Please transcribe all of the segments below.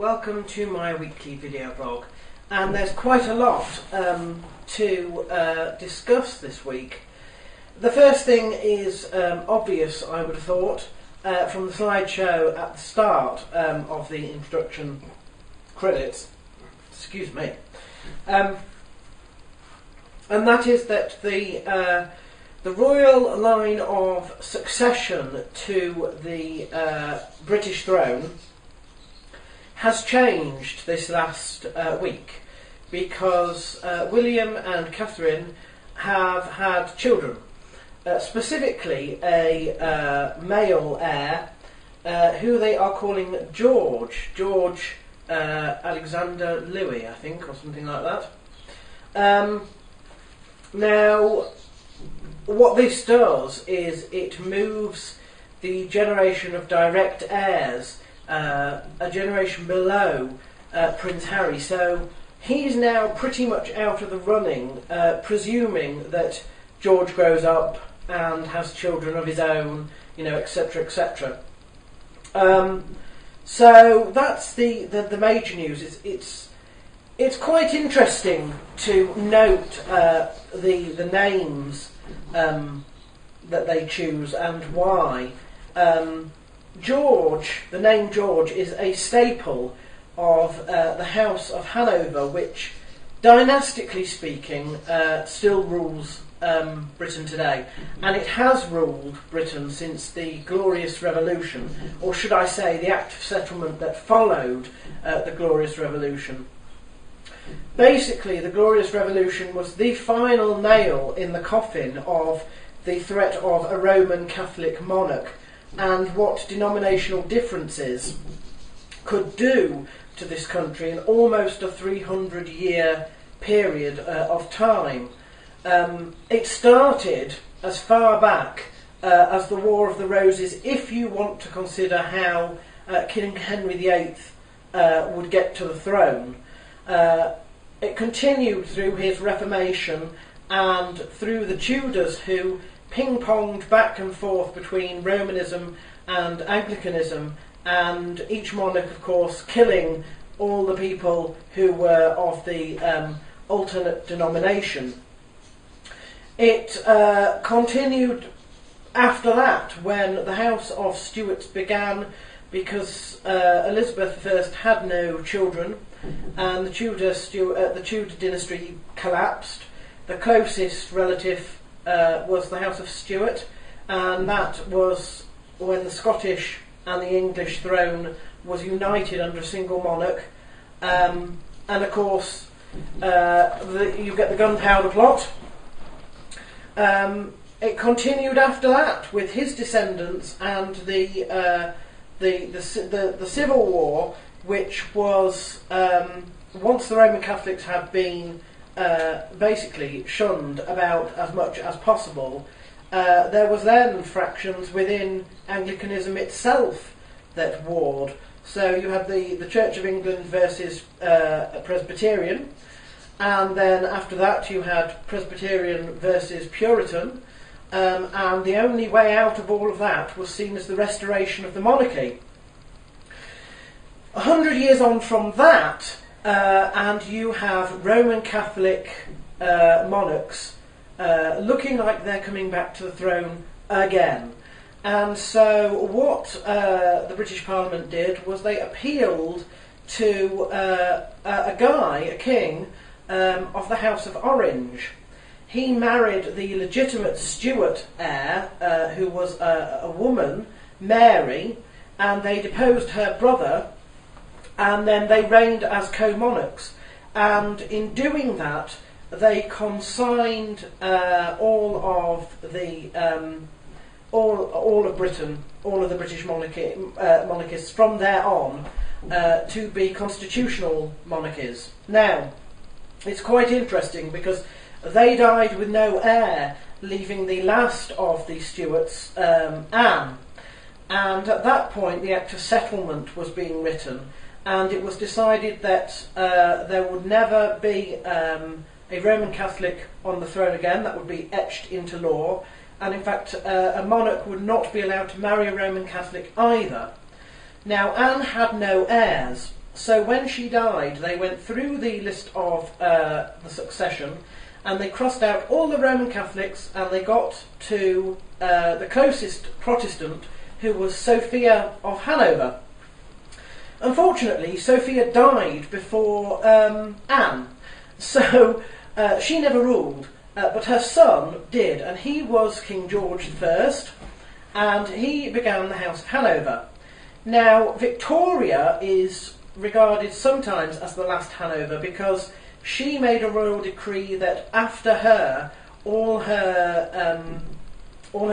Welcome to my weekly video blog, and there's quite a lot to discuss this week. The first thing is obvious, I would have thought, from the slideshow at the start of the introduction credits. Excuse me. And that is that the royal line of succession to the British throne has changed this last week, because William and Catherine have had children, specifically a male heir who they are calling George Alexander Louis, I think, or something like that. Now, what this does is it moves the generation of direct heirs a generation below Prince Harry, so he's now pretty much out of the running, presuming that George grows up and has children of his own, etc., etc. So that's the major news. It's quite interesting to note the names that they choose and why. The name George is a staple of the House of Hanover, which, dynastically speaking, still rules Britain today. And it has ruled Britain since the Glorious Revolution, or should I say the Act of Settlement that followed the Glorious Revolution. Basically, the Glorious Revolution was the final nail in the coffin of the threat of a Roman Catholic monarch, and what denominational differences could do to this country in almost a 300-year period of time. It started as far back as the War of the Roses, if you want to consider how King Henry VIII would get to the throne. It continued through his Reformation and through the Tudors, who ping-ponged back and forth between Romanism and Anglicanism, and each monarch, of course, killing all the people who were of the alternate denomination. It continued after that, when the House of Stuarts began, because Elizabeth I had no children, and the Tudor dynasty collapsed. The closest relative was the House of Stuart, and that was when the Scottish and the English throne was united under a single monarch. And of course, you get the gunpowder plot. It continued after that with his descendants and the Civil War, which was once the Roman Catholics had been basically shunned about as much as possible. There was then fractions within Anglicanism itself that warred. So you had the Church of England versus Presbyterian, and then after that you had Presbyterian versus Puritan, and the only way out of all of that was seen as the restoration of the monarchy. 100 years on from that, and you have Roman Catholic monarchs looking like they're coming back to the throne again. And so what the British Parliament did was they appealed to a king of the House of Orange. He married the legitimate Stuart heir, who was a woman, Mary, and they deposed her brother, and then they reigned as co-monarchs. And in doing that, they consigned all of Britain, all of the British monarchists from there on to be constitutional monarchies. Now, it's quite interesting because they died with no heir, leaving the last of the Stuarts, Anne. And at that point, the Act of Settlement was being written, and it was decided that there would never be a Roman Catholic on the throne again. That would be etched into law, and in fact a monarch would not be allowed to marry a Roman Catholic either. Now, Anne had no heirs, So when she died, they went through the list of the succession, and they crossed out all the Roman Catholics, and they got to the closest Protestant, who was Sophia of Hanover. Unfortunately, Sophia died before Anne, so she never ruled, but her son did, and he was King George I, and he began the House of Hanover. Now, Victoria is regarded sometimes as the last Hanover because she made a royal decree that after her, all her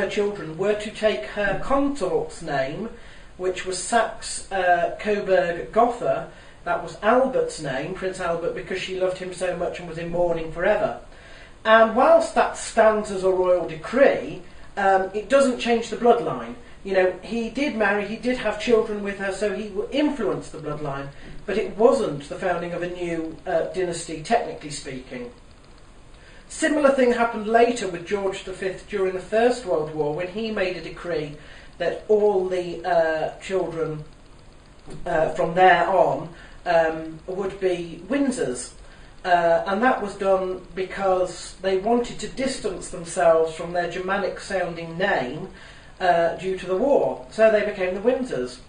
children were to take her consort's name, which was Saxe Coburg Gotha. That was Albert's name, Prince Albert, because she loved him so much and was in mourning forever. And whilst that stands as a royal decree, it doesn't change the bloodline. You know, he did marry, he did have children with her, so he influenced the bloodline, but it wasn't the founding of a new dynasty, technically speaking. Similar thing happened later with George V during the First World War, when he made a decree that all the children from there on would be Windsors. And that was done because they wanted to distance themselves from their Germanic-sounding name due to the war. So they became the Windsors.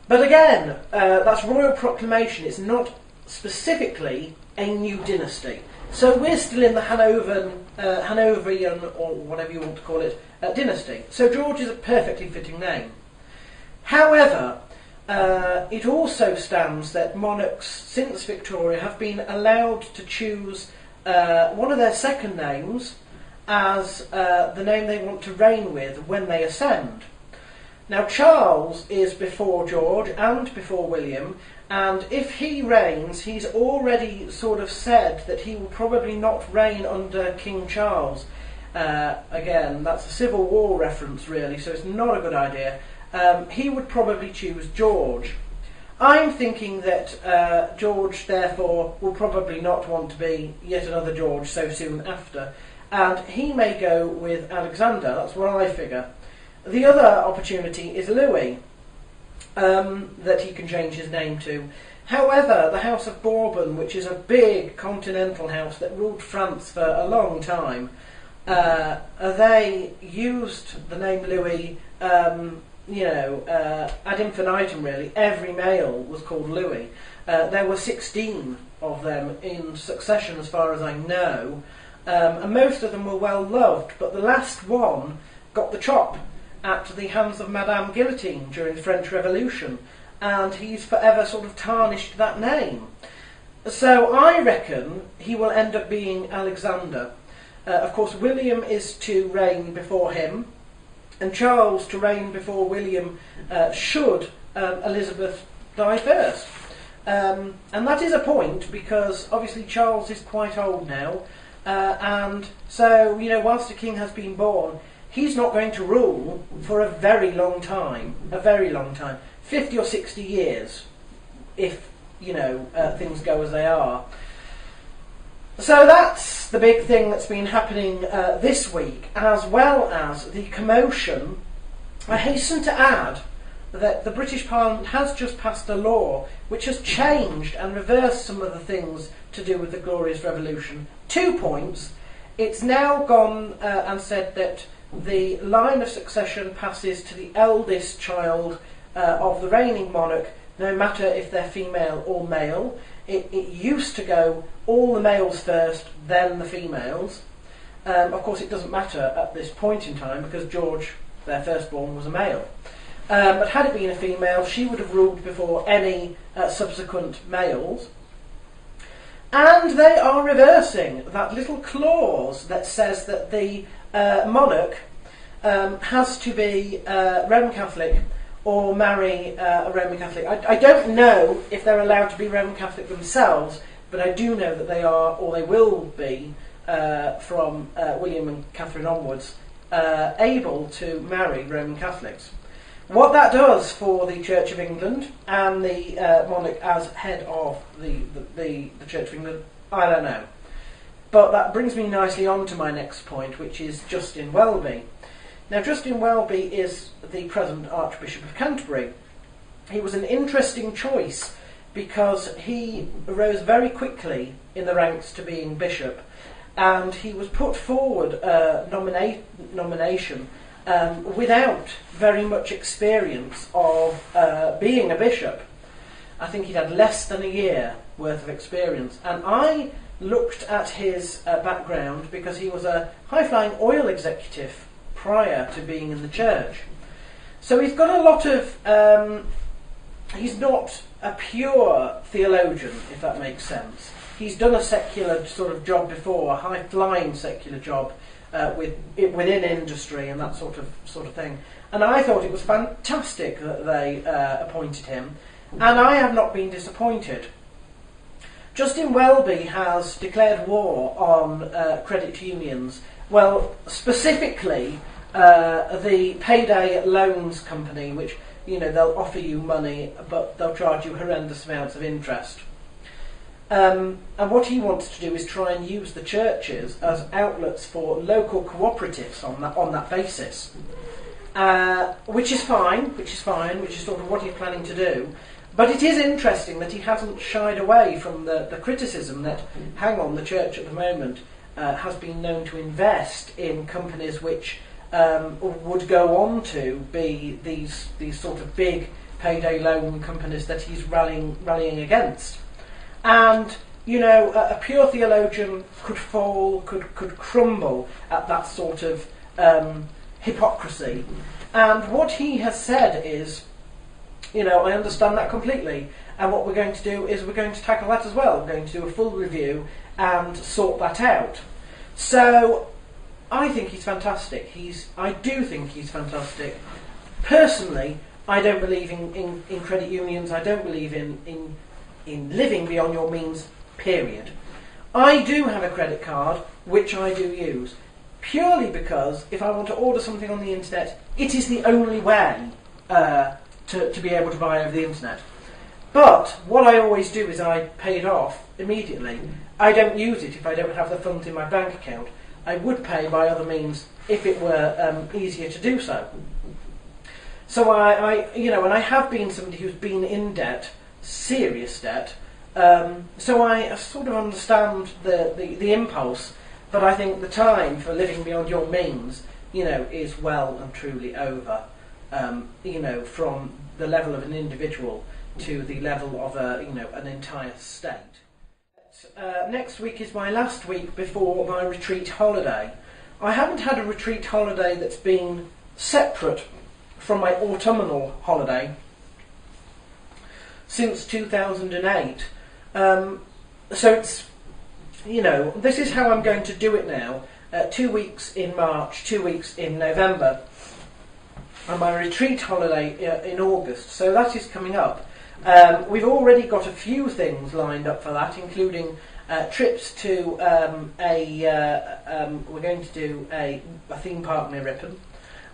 But again, that's royal proclamation. It's not specifically a new dynasty. So we're still in the Hanoverian, or whatever you want to call it, dynasty. So George is a perfectly fitting name. However, it also stands that monarchs since Victoria have been allowed to choose one of their second names as the name they want to reign with when they ascend. Now, Charles is before George and before William, and if he reigns, he's already sort of said that he will probably not reign under King Charles. Again, that's a Civil War reference, really, so it's not a good idea. He would probably choose George. I'm thinking that George, therefore, will probably not want to be yet another George so soon after, and he may go with Alexander. That's what I figure. The other opportunity is Louis, that he can change his name to. However, the House of Bourbon, which is a big continental house that ruled France for a long time, they used the name Louis, ad infinitum, really. Every male was called Louis. There were 16 of them in succession, as far as I know, and most of them were well loved, but the last one got the chop at the hands of Madame Guillotine during the French Revolution, and he's forever sort of tarnished that name. So I reckon he will end up being Alexander. Of course, William is to reign before him, and Charles to reign before William should Elizabeth die first. And that is a point, because obviously Charles is quite old now, and so, whilst the king has been born, he's not going to rule for a very long time, 50 or 60 years, if, things go as they are. So that's the big thing that's been happening this week, as well as the commotion. I hasten to add that the British Parliament has just passed a law which has changed and reversed some of the things to do with the Glorious Revolution. 2 points. It's now gone and said that the line of succession passes to the eldest child of the reigning monarch, no matter if they're female or male. It used to go all the males first, then the females. Of course, it doesn't matter at this point in time, because George, their firstborn, was a male. But had it been a female, she would have ruled before any subsequent males. And they are reversing that little clause that says that the monarch has to be Roman Catholic or marry a Roman Catholic. I don't know if they're allowed to be Roman Catholic themselves, but I do know that they are, or they will be, from William and Catherine onwards, able to marry Roman Catholics. What that does for the Church of England and the monarch as head of the Church of England, I don't know. But that brings me nicely on to my next point, which is Justin Welby. Now, Justin Welby is the present Archbishop of Canterbury. He was an interesting choice because he rose very quickly in the ranks to being bishop, and he was put forward a nomination without very much experience of being a bishop. I think he'd had less than a year worth of experience, and I looked at his background because he was a high-flying oil executive prior to being in the church. So he's got a lot of... he's not a pure theologian, if that makes sense. He's done a secular sort of job before, a high-flying secular job within industry and that sort of thing. And I thought it was fantastic that they appointed him, and I have not been disappointed. Justin Welby has declared war on credit unions. Well, specifically the payday loans company, which, you know, they'll offer you money but they'll charge you horrendous amounts of interest. And what he wants to do is try and use the churches as outlets for local cooperatives on that basis, which is fine, which is sort of what he's planning to do. But it is interesting that he hasn't shied away from the criticism that, hang on, the church at the moment has been known to invest in companies which would go on to be these sort of big payday loan companies that he's rallying against. And, you know, a pure theologian could fall, could crumble at that sort of hypocrisy. And what he has said is, you know, I understand that completely, and what we're going to do is we're going to tackle that as well. We're going to do a full review and sort that out. So I think he's fantastic. I do think he's fantastic. Personally, I don't believe in credit unions. I don't believe in living beyond your means, period. I do have a credit card, which I do use, purely because if I want to order something on the internet, it is the only way to be able to buy over the internet. But what I always do is I pay it off immediately. I don't use it if I don't have the funds in my bank account. I would pay by other means if it were easier to do so. So and I have been somebody who's been in debt, serious debt. So I sort of understand the impulse, but I think the time for living beyond your means, you know, is well and truly over. You know, from the level of an individual to the level of an entire state. Next week is my last week before my retreat holiday. I haven't had a retreat holiday that's been separate from my autumnal holiday since 2008. So it's, you know, this is how I'm going to do it now. 2 weeks in March, 2 weeks in November, and my retreat holiday in August. So that is coming up. We've already got a few things lined up for that, including trips to we're going to do a theme park near Ripon,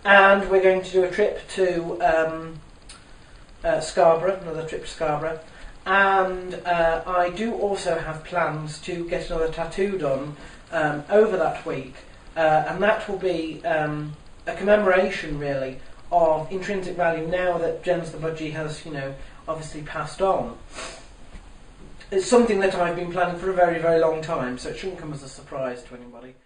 and we're going to do a trip to Scarborough, another trip to Scarborough, and I do also have plans to get another tattoo done over that week, and that will be a commemoration, really, of intrinsic value now that Jens the Budgie has, you know, obviously passed on. It's something that I've been planning for a very, very long time, so it shouldn't come as a surprise to anybody.